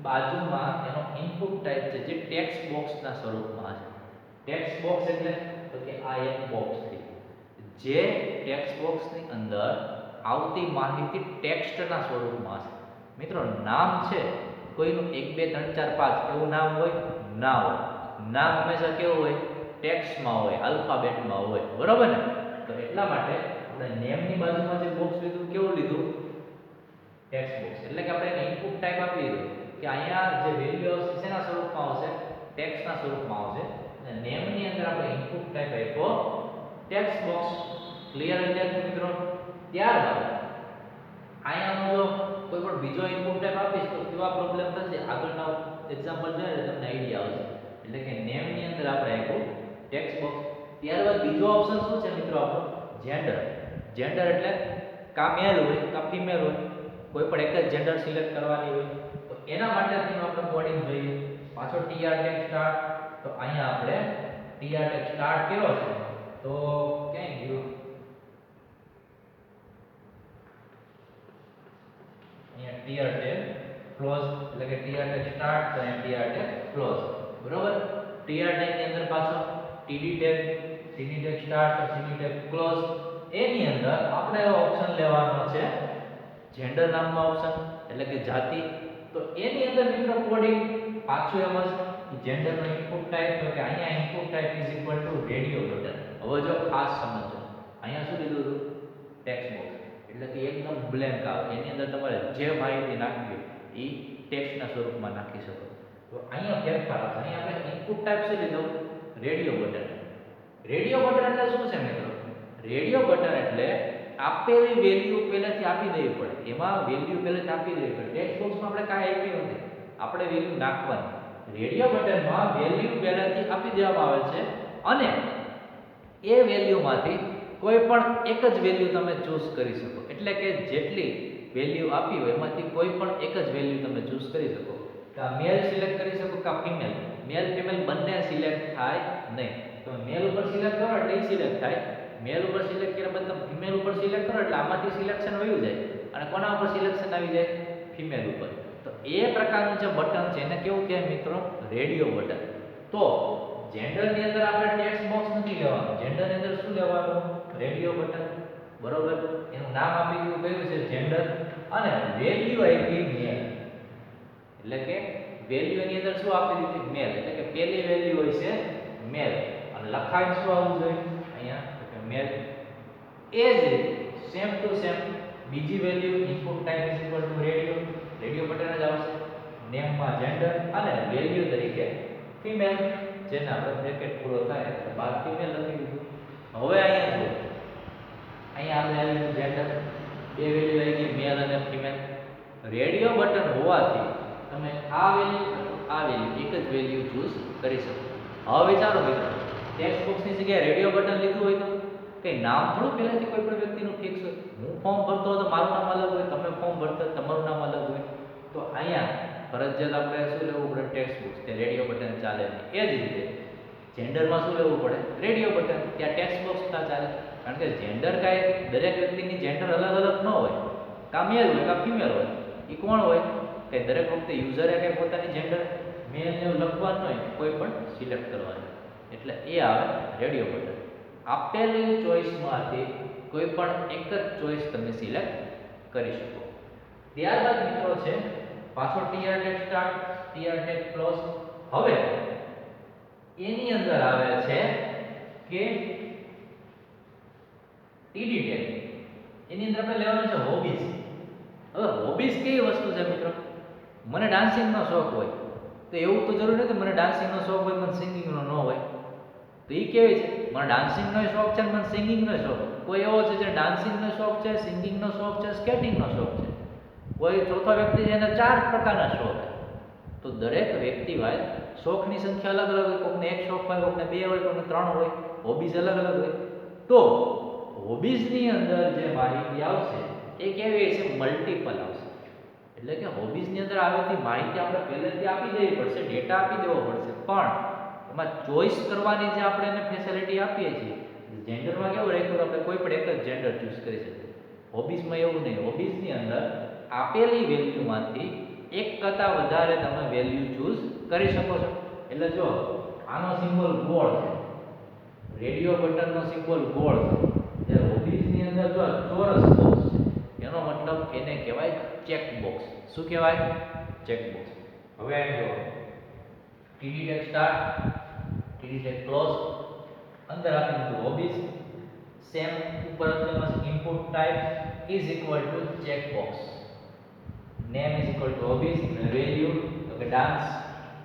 બાજુમાં એનો ઇનપુટ ટાઈપ છે જે ટેક્સ્ટ બોક્સના સ્વરૂપમાં છે. ટેક્સ્ટ બોક્સ એટલે તો કે આ એક બોક્સ છે જે ટેક્સ્ટ બોક્સની અંદર આવતી માહિતી ટેક્સ્ટના સ્વરૂપમાં છે. મિત્રો નામ છે કોઈનું 1 2 3 4 5 એવું નામ હોય ના હોય. નામ હંમેશા કેવું હોય, ટેક્સ્ટમાં હોય, આલ્ફાબેટમાં હોય, બરોબર ને? તો એટલા માટે આપણે નેમની બાજુમાં જે બોક્સ લીધું કેવું લીધું, ટેક્સ્ટ બોક્સ. એટલે કે આપણે ઇનપુટ ટાઈપ આપી દીધું કે અહીંયા જે વેલ્યુ આવશે શેના સ્વરૂપમાં આવશે, ટેક્સ્ટના સ્વરૂપમાં આવશે. અને નેમની અંદર આપણે ઇનપુટ ટાઈપ આપ્યો ટેક્સ્ટ બોક્સ. ક્લિયર વિદ્યાર્થી મિત્રો? ત્યારબાદ અહીંયા જો કોઈ પણ બીજો ઇનપુટ ટાઈપ આપીશ તો કેવા પ્રોબ્લેમ થશે, આગળના એક્ઝામ્પલ જોઈએ તમને આઈડિયા આવશે. એટલે કે નેમની અંદર આપણે આપ્યું ટેક્સ્ટ બોક્સ. ત્યારબાદ બીજો ઓપ્શન શું છે મિત્રો આપણો, જેન્ડર. જેન્ડર એટલે કા મેલ હોય કા ફિમેલ હોય, કોઈ પણ એક જ જેન્ડર સિલેક્ટ કરવાની હોય. તો એના માટે આપણે કોડિંગ જોઈએ. પાછો tr ટેગ સ્ટાર્ટ. તો અહીંયા આપણે tr ટેગ સ્ટાર્ટ કર્યો છે તો ક્યાં ગયો, અહીંયા tr ટેગ ક્લોઝ. એટલે કે tr ટેગ સ્ટાર્ટ તો અહીંયા tr ટેગ ક્લોઝ, બરોબર. tr ટેગ ની અંદર પાછો td ટેગ સ્ટાર્ટ તો td ટેગ ક્લોઝ. એની અંદર આપણે ઓપ્શન લેવાનો છે જેન્ડર નામનો ઓપ્શન, એટલે કે જાતિ. તો એની અંદર મિત્રો કોડિંગ પાછું એમ જ જેન્ડરનો ઇનપુટ ટાઈપ, તો કે અહીંયા input type is equal two radio button. હવે જો ખાસ સમજો, અહીંયા શું લીધું હતું, ટેક્સ્ટ બોક્સ. એટલે કે એકદમ બ્લેન્ક આવે, એની અંદર તમારે જે માહિતી નાખવી એ ટેક્સ્ટના સ્વરૂપમાં નાખી શકો. તો અહીંયા ફેરફાર આવશે. અહીંયા આપણે ઇનપુટ ટાઈપ શું લીધો, રેડિયો બટન. રેડિયો બટન એટલે શું છે મિત્રો, રેડિયો બટન એટલે આપેલી વેલ્યુ પહેલાથી આપી દેવી પડે. એમાં વેલ્યુ પહેલાથી આપી દેવી પડે. ટેક્સ્ટ બોક્સમાં આપણે કાંઈ આપ્યું નથી, આપણે વેલ્યુ નાખવાની. રેડિયો બટનમાં વેલ્યુ પહેલાથી આપી દેવામાં આવે છે અને એ વેલ્યુમાંથી કોઈ પણ એક જ વેલ્યુ તમે ચૂઝ કરી શકો. એટલે કે જેટલી વેલ્યુ આપી હોય એમાંથી કોઈ પણ એક જ વેલ્યુ તમે ચૂઝ કરી શકો. કા મેલ સિલેક્ટ કરી શકો કા ફિમેલ. મેલ ફિમેલ બંને સિલેક્ટ થાય નહીં. તો મેલ ઉપર સિલેક્ટ કરો એટલે એ સિલેક્ટ થાય. મેલ ઉપર સિલેક્ટ કર્યા બાદ તમે ફિમેલ ઉપર સિલેક્ટ કરો એટલે આમાંથી સિલેક્શન વયું જાય અને કોના ઉપર સિલેક્શન આવી જાય, ફિમેલ ઉપર. તો એ પ્રકારનું જે બટન છે એને કેવું કહેવાય મિત્રો, રેડિયો બટન. તો જેન્ડરની અંદર આપણે ટેક્સ્ટ બોક્સ નથી લેવાનું, જેન્ડરની અંદર શું લેવાનું, રેડિયો બટન, બરોબર. એનું નામ આપી દીધું કયું છે, જેન્ડર. અને વેલ્યુ આપી મેલ. એટલે કે વેલ્યુ એની અંદર શું આપી દીધી, મેલ. એટલે કે પહેલી વેલ્યુ હોય છે મેલ અને લખાણ શું આવવું જોઈએ અહીંયા, મેલ. એ જ સેમ ટુ સેમ બીજી value input type is equal two radio. Radio button જ આવશે. નેમમાં જેન્ડર અને વેલ્યુ તરીકે ફિમેલ, જેને આપણે બ્રેકેટ પૂરો થાય એટલે બાદ ફિમેલ લખી દીધું. હવે અહીંયા જો, અહીંયા આપણે આવ્યું જેન્ડર, બે વેલ્યુ આવી ગઈ મેલ અને ફિમેલ. રેડિયો બટન હોવાથી તમે આ વેલ્યુ એક જ વેલ્યુ ચૂઝ કરી શકો. હવે વિચારો મિત્રો, ટેક્સ્ટ બોક્સની જગ્યાએ રેડિયો બટન લીધું હોય તો કઈ નામ થોડું પહેલાથી કોઈ પણ વ્યક્તિનું ફિક્સ હોય. હું ફોર્મ ભરતો હોય તો મારું નામ અલગ હોય, તમે ફોર્મ ભરતા તમારું નામ અલગ હોય. તો અહીંયા ફરજિયાત આપણે શું લેવું પડે, ટેક્સ્ટ બોક્સ. તે રેડિયો બટન ચાલે નહીં. એ જ રીતે જેન્ડરમાં શું લેવું પડે, રેડિયો બટન. ત્યાં ટેક્સ્ટ બોક્સ ના ચાલે, કારણ કે જેન્ડર કાંઈ દરેક વ્યક્તિની જેન્ડર અલગ અલગ ન હોય. કા મેલ હોય કા ફિમેલ હોય. એ કોણ હોય કે દરેક વખતે યુઝરે કે પોતાની જેન્ડર મેલ ને લખવાનું હોય, કોઈ પણ સિલેક્ટ કરવાનું. એટલે એ આવે રેડિયો બટન. આપેલી ચોઈસમાંથી કોઈ પણ એક જ ચોઈસ તમે સિલેક્ટ કરી શકો. ત્યારબાદ મિત્રો છે પાછો tr tag start, tr tag close. હવે એની અંદર આવે છે કે td ટેગ. એની અંદર આપણે લેવાનું છે હોબીઝ. હવે હોબીઝ કેવી વસ્તુ છે મિત્રો, મને ડાન્સિંગનો શોખ હોય તો એવું તો જરૂર નથી મને ડાન્સિંગનો શોખ હોય મને સિંગિંગનો ન હોય. તો એ કેવી છે, મને ડાન્સિંગનો શોખ છે મને સિંગિંગનો શોખ. કોઈ એવો છે જે ડાન્સિંગનો શોખ છે, સિંગિંગનો શોખ છે, સ્કેટિંગનો શોખ છે. કોઈ ચોથો વ્યક્તિ છે એને 4 પ્રકારના શોખ છે. તો દરેક વ્યક્તિ વાઇઝ શોખની સંખ્યા અલગ અલગ હોય. કોઈને એક શોખ હોય, કોઈને 2 હોય, કોઈને 3 હોય. હોબીઝ અલગ અલગ હોય. તો હોબીઝની અંદર જે માહિતી આવશે એ કેવી છે, મલ્ટિપલ આવશે. એટલે કે હોબીઝની અંદર આવેલી માહિતી આપણે પહેલેથી આપી દેવી પડશે, ડેટા આપી દેવો પડશે, પણ એમાં ચોઈસ કરવાની જે આપણે એને ફેસિલિટી આપીએ છીએ. જેન્ડરમાં કેવું રાખ્યું, આપણે કોઈ પણ એક જ જેન્ડર ચૂઝ કરી શકીએ. હોબીઝમાં એવું નહીં. હોબીઝની અંદર આપેલી વેલ્યુમાંથી એક કરતાં વધારે તમે વેલ્યુ ચૂઝ કરી શકો છો. એટલે જો આનો સિમ્બોલ ગોળ છે, રેડિયો બટનનો સિમ્બોલ ગોળ છે, જ્યારે હોબીઝની અંદર જો ચોરસ બોક્સ છે, એનો મતલબ એને કહેવાય ચેક બોક્સ. શું કહેવાય? Check box. હવે અહીં જો TD tag start, TD tag close, અંદર આપી દીધું હોબીઝ, સેમ ઉપર અંદર input type is equal to check box, name is equal to hobbies, value તો કે ડાન્સ,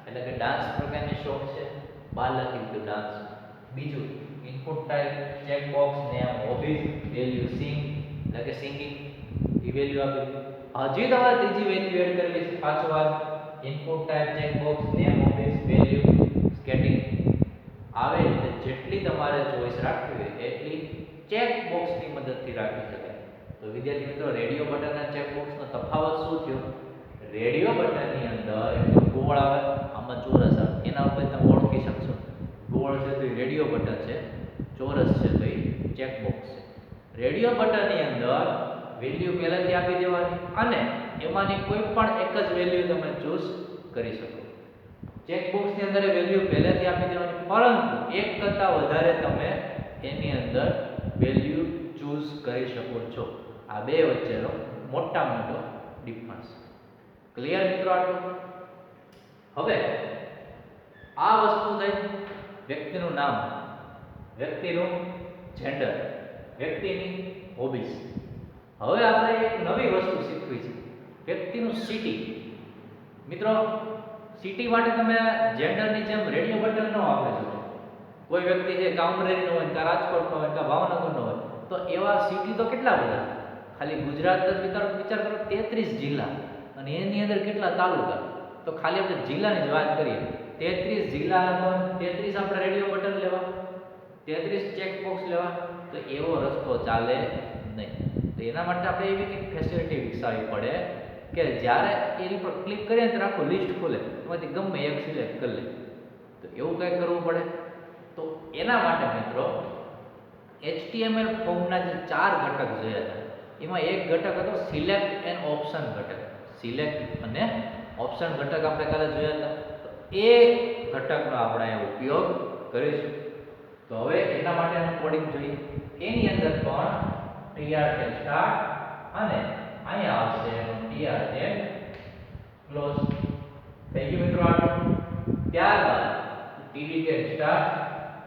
એટલે કે ડાન્સ પ્રકારની શોખ છે, બાર લખી દીધું ડાન્સ. બીજું input type check box, name hobbies, value sing, એટલે કે સિંગિંગ, એ વેલ્યુ આપી. હજી તમારે ત્રીજી વેલ્યુ એડ કરવી છે. પાછો વાત input type check box, name hobbies, value skating. આવે એટલે જેટલી તમારે ચોઈસ રાખવી હોય એટલી ચેક બોક્સની મદદથી રાખી શકાય. તો વિદ્યાર્થી મિત્રો, રેડિયો બટન અને ચેક બોક્સનો તફાવત શું થયો? રેડિયો બટનની અંદર એક તો ગોળ આવે, આમાં ચોરસ આવે. એના ઉપર તમે ઓળખી શકશો. ગોળ છે તો એ રેડિયો બટન છે, ચોરસ છે તો એ ચેક બોક્સ છે. રેડિયો બટનની અંદર વેલ્યુ પહેલાથી આપી દેવાની અને એમાંની કોઈ પણ એક જ વેલ્યુ તમે ચૂઝ કરી શકો. ચેક બોક્સની અંદર વેલ્યુ પહેલાથી આપી દેવાની, પરંતુ એક કરતાં વધારે તમે એની અંદર વેલ્યુ ચૂઝ કરી શકો છો. આ બે વચ્ચેનો મોટા મોટો ડિફરન્સ. ક્લિયર મિત્રો? આટલું. હવે આ વસ્તુ થઈ વ્યક્તિનું નામ, વ્યક્તિનું જેન્ડર, વ્યક્તિની હોબીઝ. હવે આપણે એક નવી વસ્તુ શીખવી છે, વ્યક્તિનું સિટી. મિત્રો, સિટી માટે તમે જેન્ડરની જેમ રેડિયો બટન ન આપી શકો. કોઈ વ્યક્તિ છે કામરેજનો હોય, કાં રાજકોટનો હોય, કાં ભાવનગરનો હોય, તો એવા સિટી તો કેટલા બધા. ખાલી ગુજરાત જ વિચાર કરો, 33 જિલ્લા અને એની અંદર કેટલા તાલુકા. તો ખાલી આપણે જિલ્લાની જ વાત કરીએ, 33 જિલ્લા, 33 આપણે રેડિયો બટન લેવા, 33 ચેક બોક્સ લેવા, તો એવો રસ્તો ચાલે નહીં. તો એના માટે આપણે એવી કંઈક ફેસિલિટી વિકસાવવી પડે કે જ્યારે એની પર ક્લિક કરીએ તો આખું લિસ્ટ ખોલે, એમાંથી ગમે એક સિલેક્ટ કરી લે. તો એવું કંઈક કરવું પડે. તો એના માટે મિત્રો HTML ફોર્મના જે 4 ઘટક જોયા હતા, એમાં એક ઘટક હતો સિલેક્ટ એન્ડ ઓપ્શન ઘટક. સિલેક્ટ અને ઓપ્શન ઘટક આપણે કાલે જોયા હતા. તો એ ઘટકનો આપણે ઉપયોગ કરીશું. તો હવે એના માટેનું કોડિંગ જોઈએ. એની અંદર પણ tr ટેગ સ્ટાર્ટ અને અહીંયા આવશે tr ટેગ ક્લોઝ. થઈ ગયું મિત્રો આટલું. ત્યારબાદ td tag start,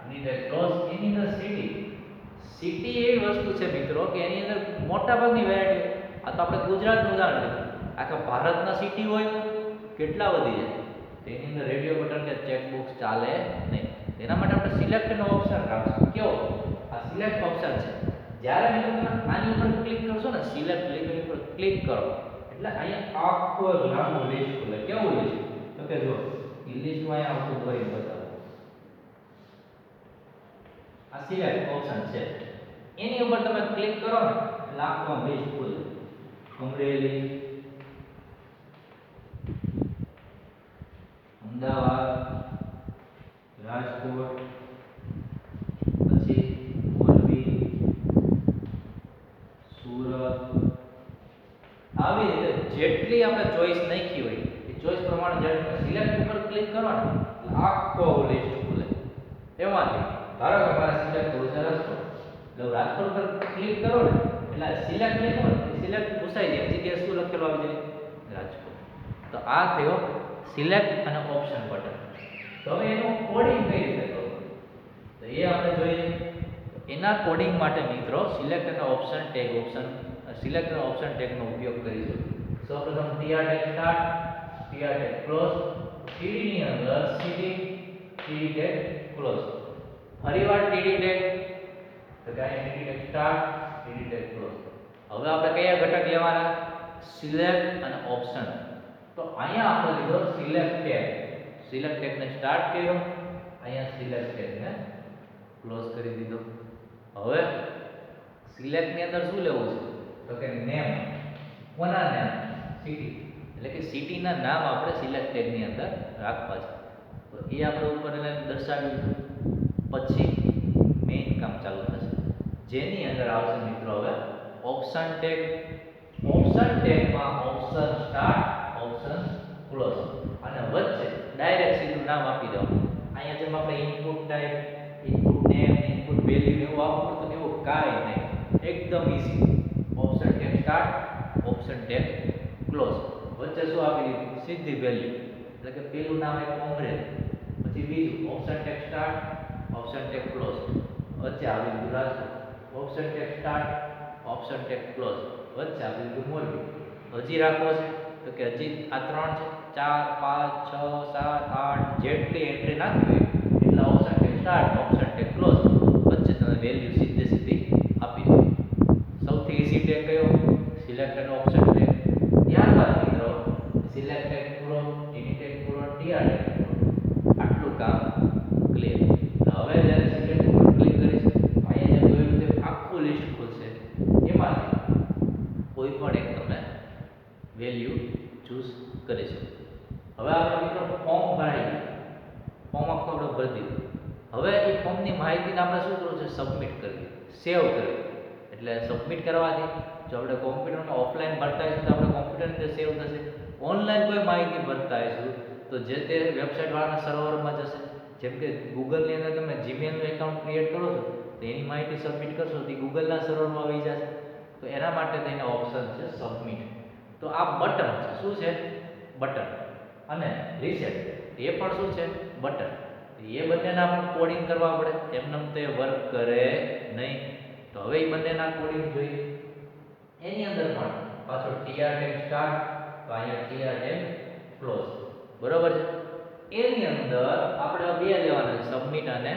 td tag close. એની અંદર સિટી એવી વસ્તુ છે મિત્રો કે એની અંદર મોટા ભાગની વેરાયટી. આ તો આપણે ગુજરાતનું ઉદાહરણ લીધું, આખા ભારતના સિટી હોય કેટલા વધી જાય. તો એની અંદર રેડિયો બટન કે ચેક બોક્સ ચાલે નહીં. એના માટે આપણે સિલેક્ટનો ઓપ્શન રાખશું. કેવો? આ સિલેક્ટ ઓપ્શન છે. જ્યારે તમે આની ઉપર ક્લિક કરશો ને, સિલેક્ટ લીગની ઉપર ક્લિક કરો એટલે અહીંયા આખો લાંબો લિસ્ટ ખુલે. કેવું લિસ્ટ? તો કે જો એ લિસ્ટમાં અહીંયા આખું ભરી બતાવો. આ સિલેક્ટ ઓપ્શન છે. એની ઉપર તમે ક્લિક કરો ને એટલે આખો લિસ્ટ ખુલે. અમરેલી, અમદાવાદ, રાજકોટ, પછી મોરબી, સુરત, આવી રીતે જેટલી આપણે ચોઈસ નાખી હોય એ ચોઈસ પ્રમાણે જ્યારે તમે સિલેક્ટ ઉપર ક્લિક કરો ને એટલે આખો લિસ્ટ ખુલે. એમાંથી ધારો કે મારે સિલેક્ટ કરવું છે રાજકોટ, એટલે રાજકોટ પર ક્લિક કરો ને એટલે સિલેક્ટ લખો ને સિલેક્ટ પૂછાઈ જાય, જગ્યાએ શું લખેલું આવી જાય? રાજકોટ. તો આ થયો સિલેક્ટ અને ઓપ્શન બટન. તો હવે એનું કોડિંગ કઈ રીતે કરવું તો એ આપણે જોઈએ. એના કોડિંગ માટે મિત્રો સિલેક્ટ અને ઓપ્શન ટેગ સિલેક્ટ અને ઓપ્શન ટેગનો ઉપયોગ કરીશું. સૌપ્રથમ tr tag start, tr tag close, td ની અંદર સીટી, td ટેગ ક્લોઝ. ફરીવાર td ટેગ, તો કે અહીં td tag start, td tag close. હવે આપણે કયા ઘટક લેવાના? સિલેક્ટ અને ઓપ્શન. તો અહીંયા આપણે લીધો સિલેક્ટ ટેગ. સિલેક્ટ ટેગને સ્ટાર્ટ કર્યો, અહીંયા સિલેક્ટ ટેગને ક્લોઝ કરી દીધો. હવે સિલેક્ટ ની અંદર શું લેવું છે તો કે નેમ, કોના નેમ, સિટી, એટલે કે સિટી ના નામ આપણે સિલેક્ટ ટેગ ની અંદર રાખવા છે. તો એ આપણે ઉપર એને દર્શાવ્યું છે. પછી મેઇન કામ ચાલુ થશે, જેની અંદર આવશે મિત્રો હવે ઓપ્શન ટેગ. ઓપ્શન ટેગમાં ઓપ્શન સ્ટાર્ટ, ઓપ્શન ક્લોઝ, અને વચ્ચે ડાયરેક્ટ સીધું નામ આપી દેવાનું. અહીંયા જેમ આપણે input type, input name, input value એવું આપવું તો એવું કાંઈ નહીં, એકદમ easy. Option tag start, option tag close, વચ્ચે શું આપી દીધું, સીધી વેલ્યુ, એટલે કે પેલું નામ એક કોંગ્રેસ, પછી બીજું option tag start, option tag close, વચ્ચે આવી દીધું Rajkot. Option tag start, option tag close, વચ્ચે આપી દીધું મોરબી. હજી રાખવો છે તો કે હજી આ 3 છે, 4 5 6 7 8 જેટલી એન્ટ્રી નાખવી એટલે option tag start, option tag close, વચ્ચે તમે વેલ્યુ સીધી આપી દો. સૌથી ઈઝી ટેગ કયો, સિલેક્ટ એન ઓપ્શન ટેગ. ત્યારબાદ મિત્રો સિલેક્ટ ટેગ પૂરો, ટીની ટેગ પૂરો, ટીઆર ટેગ પૂરો, આટલું કામ ક્લિયર. હવે જ્યારે સિલેક્ટ ઉપર ક્લિક કરીશું અહીંયા જે જોયું તે આખું લિસ્ટ ખુલશે, એમાંથી કોઈ પણ એક તમે વેલ્યુ ચૂઝ કરી શકો. હવે આપણે મિત્રો ફોર્મ ભરાઈ, ફોર્મ આખું આપણે ભરી દીધું. હવે એ ફોર્મની માહિતીને આપણે શું કરવું છે, સબમિટ કરવી, સેવ કરવી. એટલે સબમિટ કરવાથી જો આપણે કોમ્પ્યુટરમાં ઓફલાઈન ભરતા હોઈશું તો આપણે કોમ્પ્યુટરની અંદર સેવ થશે. ઓનલાઈન કોઈ માહિતી ભરતા હોઈશું તો જે તે વેબસાઇટ વાળાના સર્વરમાં જશે. જેમ કે ગૂગલની અંદર તમે જીમેલનું એકાઉન્ટ ક્રિએટ કરો છો તો એની માહિતી સબમિટ કરશો તો ગૂગલના સર્વરમાં આવી જશે. તો એના માટે થઈને ઓપ્શન છે સબમિટ. તો આ બટન છે, શું છે, બટન. અને રીસેટ એ પણ શું છે, બટન. એ બંનેના આપણે કોડિંગ કરવા પડે, એમને તો એ વર્ક કરે નહીં. તો હવે એ બંનેના કોડિંગ જોઈએ. એની અંદર પણ પાછો ટીઆર ટેગ સ્ટાર્ટ, તો અહીંયા ટીઆર ટેગ ક્લોઝ, બરોબર છે. એની અંદર આપણે બે લેવાના છે, સબમિટ અને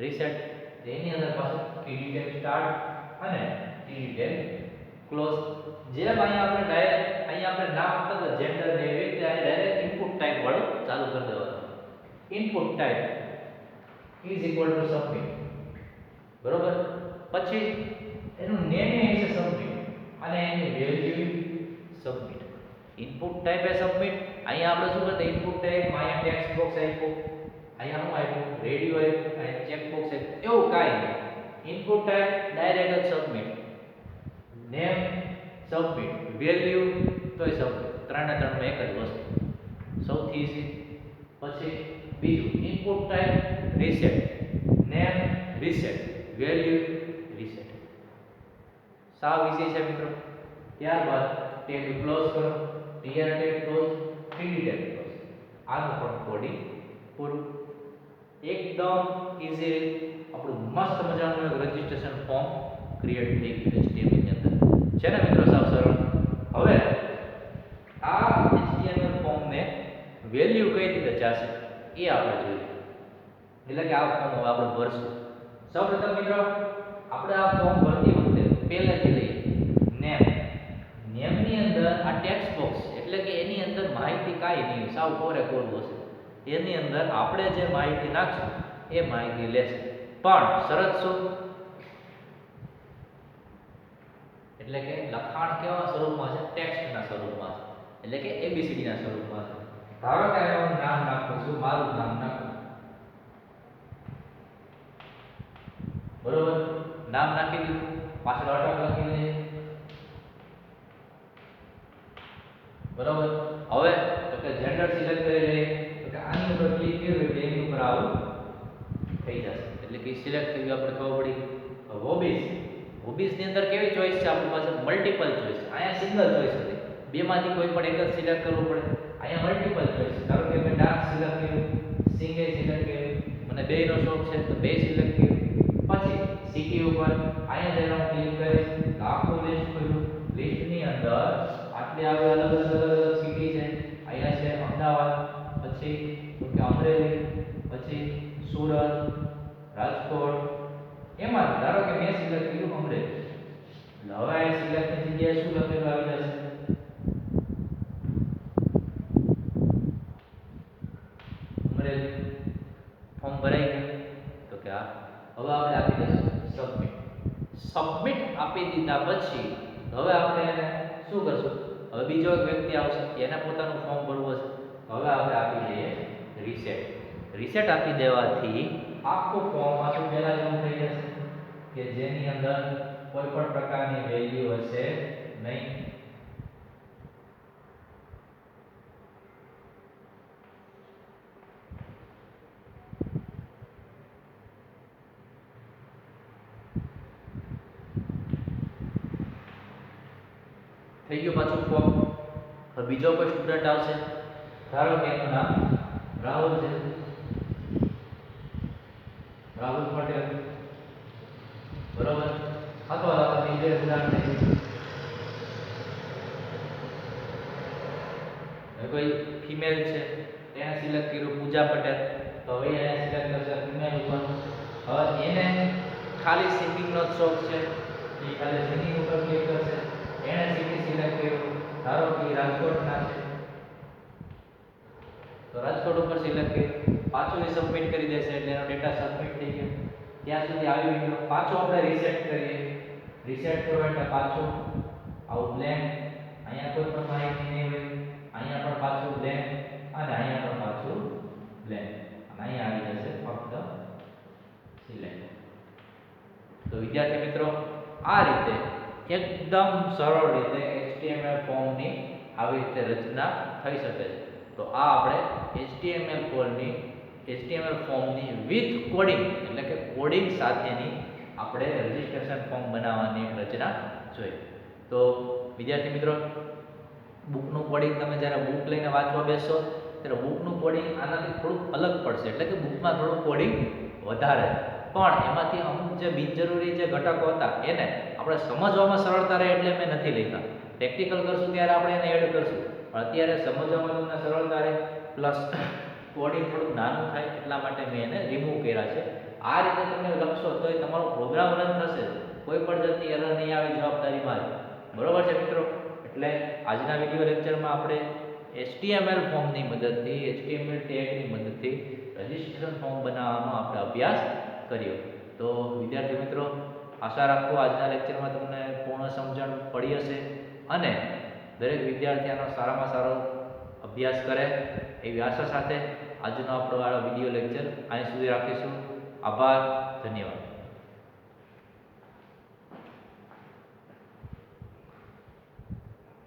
રીસેટ. એની અંદર પાછું ટીડી ટેગ સ્ટાર્ટ અને ટીડી ટેગ ક્લોઝ. જેમ અહીંયા આપણે ડાયરેક્ટ અહીંયા આપણે નામ આપતા જેન્ડર ને એવી રીતે અહીંયા ડાયરેક્ટ ઇનપુટ ટાઈપ વાળું ચાલુ કરી દેવાનું. Input type is equal to submit, બરોબર. પછી એનું નેમ એ છે સબમિટ અને એની વેલ્યુ સબમિટ. ઇનપુટ ટાઈપ એ સબમિટ. અહીંયા આપણે શું કરતા, ઇનપુટ ટાઈપ માં અહીંયા ટેક્સ્ટ બોક્સ આપ્યો, અહીંયા શું આપ્યું, રેડિયો આપ્યું, અહીંયા ચેક બોક્સ આપ્યું, એવું કાંઈ નહીં. ઇનપુટ ટાઈપ ડાયરેક્ટ જ સબમિટ, નેમ સબમિટ, વેલ્યુ તોય સબમિટ. ત્રણે ત્રણમાં એક જ વસ્તુ, સૌથી ઈઝી. પછી બીજું input type reset, name reset, value reset. સાવ ઈઝી છે મિત્રો. ત્યારબાદ ટેગ ક્લોઝ કરો, TR tag close, TD tag close. આનું પણ કોડિંગ પૂરું. એકદમ ઈઝી આપણું મસ્ત મજાનું એક રજિસ્ટ્રેશન ફોર્મ ક્રિએટ થઈ ગયું HTML ની અંદર છે ને મિત્રો, સાવ સરળ. હવે આ HTML ફોર્મને વેલ્યુ કઈ રીતે જશે એ આપણે જોઈએ. એટલે કે આ ફોર્મ હવે આપણે ભરશું. સૌપ્રથમ મિત્રો આપણે આ ફોર્મ ભરતી વખતે પહેલેથી લઈએ નેમ. નેમની અંદર આ ટેક્સ્ટ બોક્સ એટલે કે એની અંદર માહિતી કાંઈ નહીં, સાવ કોરે કોરું હશે. એની અંદર આપણે જે માહિતી નાખશું એ માહિતી લેશે. પણ શરત શું, એટલે કે લખાણ કેવા સ્વરૂપમાં છે, ટેક્સ્ટના સ્વરૂપમાં છે, એટલે કે ABCD ના સ્વરૂપમાં છે. ધારો કે હું નામ નાખું છું, મારું નામ નાખું, બરોબર. નામ નાખી દીધું, પાછળ અટક લખી દઈએ, બરોબર. હવે તો કે જેન્ડર સિલેક્ટ કરી લઈએ, તો કે આની ઉપર ક્લિક કર્યું એટલે એની ઉપર આવું થઈ જશે. એટલે કે સિલેક્ટ થઈ ગયું, આપણે ખબર પડી. હોબીઝ, હોબીઝ ની અંદર કેવી ચોઈસ છે આપણી પાસે, મલ્ટીપલ ચોઈસ. અહીંયા સિંગલ ચોઈસ હતી, બેમાંથી કોઈ પણ એક જ સિલેક્ટ કરવું પડે. અહીંયા મલ્ટીપલ ચોઈસ. ધારો કે મેં ડાન્સ સિલેક્ટ કર્યું, સિંગિંગ સિલેક્ટ કર્યું, મને બેયનો શોખ છે તો બે સિલેક્ટ કર્યું. પછી સિટી ઉપર અહીંયા જઈને હું ક્લિક કરીશ, આખું લિસ્ટ ખોલ્યું. લિસ્ટની અંદર આટલી આવી અલગ અલગ સિટી છે. અહીંયા છે અમદાવાદ, પછી તો કે અમરેલી, પછી સુરત, રાજકોટ. એમાં ધારો કે મેં સિલેક્ટ કર્યું અમરેલી, એટલે હવે આ સિલેક્ટની જગ્યાએ શું લખેલું આવી જશે, અમરેલી. ફોર્મ ભરાઈ ગયું તો કે આ હવે આપણે આપી દઈશું સબમિટ. સબમિટ દીધા પછી હવે આપણે એને શું કરશું? હવે બીજો એક વ્યક્તિ આવશે, એને પોતાનું ફોર્મ ભરવું હશે. હવે આપણે આપી દઈએ રીસેટ. રીસેટ આપી દેવાથી આખું ફોર્મ પાછું પહેલા જેવું થઈ જશે કે જેની અંદર કોઈ પણ પ્રકારની વેલ્યુ હશે નહીં. થઈ ગયું પાછું ફોર્મ. હવે બીજો કોઈ સ્ટુડન્ટ આવશે, ધારો કે એનું નામ રાહુલ છે, રાહુલ પટેલ, બરોબર. અથવા બીજો ઉદાહરણ લઈએ, કોઈ ફિમેલ છે એને સિલેક્ટ કર્યું પૂજા પટેલ, તો હવે એને સિલેક્ટ કરશે ફિમેલ ઉપર. હવે એને ખાલી સિંગિંગનો શોખ છે, એ ખાલી સિંગિંગ ઉપર ક્લિક કરશે. એને સિટી સિલેક્ટ કર્યું, ધારો કે રાજકોટના છે, તો રાજકોટ ઉપર સિલેક્ટ કર્યું. પાછું એ સબમિટ કરી દેશે એટલે એનો ડેટા સબમિટ થઈ ગયો. ત્યાં સુધી આવી ગયો. પાછું આપણે રીસેટ કરીએ. રીસેટ કરો એટલે પાછું આવું બ્લેન્ક, અહીંયા કોઈ પણ માહિતી નહીં હોય, અહીંયા પણ પાછું બ્લેન્ક અને અહીંયા પણ પાછું બ્લેન્ક, અને અહીંયા આવી જશે ફક્ત સિલેક્ટ. તો વિદ્યાર્થી મિત્રો, આ રીતે એકદમ સરળ રીતે HTML ફોર્મની આવી રીતે રચના થઈ શકે છે. તો આ આપણે HTML ફોર્મની વિથ કોડિંગ એટલે કે કોડિંગ સાથેની આપણે રજિસ્ટ્રેશન ફોર્મ બનાવવાની રચના જોઈ. તો વિદ્યાર્થી મિત્રો, બુકનું કોડિંગ તમે જ્યારે બુક લઈને વાંચવા બેસો ત્યારે બુકનું કોડિંગ આનાથી થોડુંક અલગ પડશે, એટલે કે બુકમાં થોડું કોડિંગ વધારે, પણ એમાંથી અમુક જે બિનજરૂરી જે ઘટકો હતા એને આપણે સમજવામાં સરળતા રહે એટલે મેં નથી લખ્યા. પ્રેક્ટિકલ કરશું ત્યારે આપણે એને એડ કરશું, પણ અત્યારે સમજવામાં તમને સરળતા રહે પ્લસ કોડિંગ થોડુંક નાનું થાય એટલા માટે મેં એને રિમૂવ કર્યા છે. આ રીતે તમે લખશો તો તમારો પ્રોગ્રામ રન થશે, કોઈ પણ જાતની એરર નહીં આવે જવાબદારીમાં જ. બરોબર છે મિત્રો? એટલે આજના વિડિયો લેક્ચરમાં આપણે HTML ફોર્મની મદદથી, HTML ટેગની મદદથી રજિસ્ટ્રેશન ફોર્મ બનાવવાનો આપણે અભ્યાસ કર્યો. તો વિદ્યાર્થી મિત્રો, આશા રાખું આજના લેક્ચરમાં તમને પૂર્ણ સમજણ પડી હશે અને દરેક વિદ્યાર્થી આનો સારામાં સારો અભ્યાસ કરે એવી આશા સાથે આજનો આપણો આ વિડિયો લેક્ચર અહીં સુધી રાખીશું. આભાર, ધન્યવાદ.